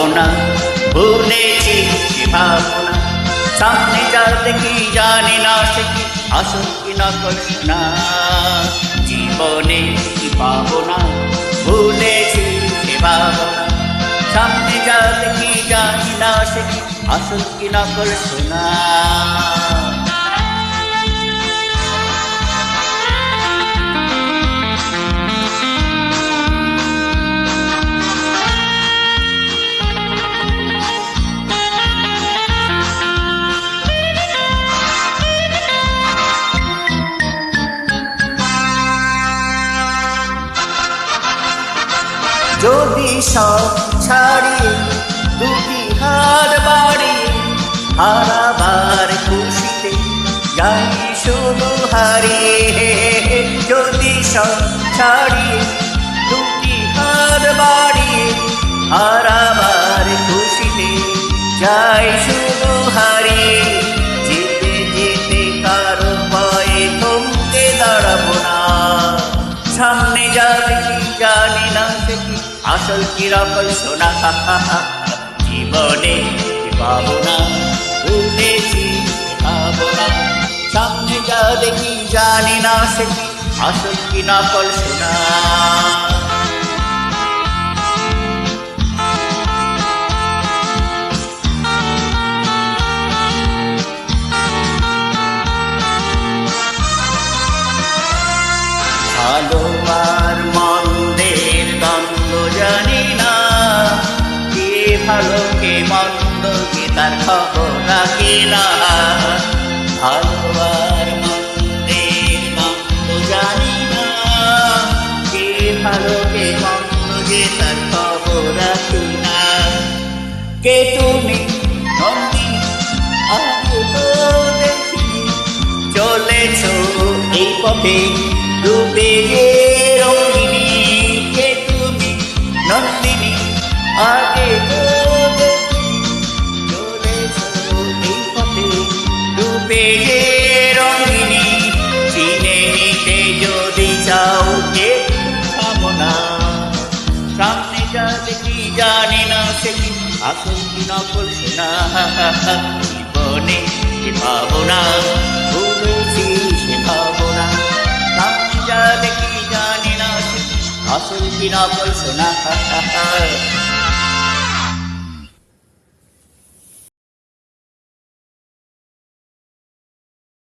ভাবনা, ভুলেছি সে ভাবনা। সামনে যা দেখি জানি না সে কি আসল কি নকল সোনা। জীবনে কি পাবো না, ভুলেছি সে ভাবনা। সামনে যা দেখি জানি না সে কি আসল কি নকল সোনা। যদি সব ছাড়িয়ে দুটি হাত বাড়িয়ে হারাবার খুশিতে যাই শুধু হারিয়ে। যদি সব ছাড়িয়ে দুটি হাত বাড়িয়ে হারাবার খুশিতে যাই শুধু হারিয়ে। যেতে যেতে কারো ভয়ে থমকে দাঁড়াবো না। সামনে যা দেখি জানি না সে কি আসল কি নকল সোনা। জীবনে পাবো না, ভুলেছি পাবো না। সামনে যা দেখি জানি না সে কি আসল কি নকল সোনা। ভালো আর মন্দের দ্বন্দ্ব জানি না, কে ভালো কে মন্দ কে তার খবর রাখি না। ভালো আর মন্দের দ্বন্দ্ব জানি না, কে ভালো কে মন্দ কে তার খবর রাখি না। কে তুমি নন্দিনী আগে তো দেখিনি, চলেছ এই পথে ডুবে যে রঙিনী। কে তুমি নন্দিনী আগে তো দেখিনি, চলেছ এই পথে ডুবে যে রঙিনী। চিনে নিতে যদি চাও একটু থামো না। সামনে যা দেখি জানি না সে কি আসল কি নকল সোনা। জীবনে সে ভাবনা, ভুলেছি সে ভাবনা। সামনে যা দেখি জানি না সে আসল কি নকল সোনা।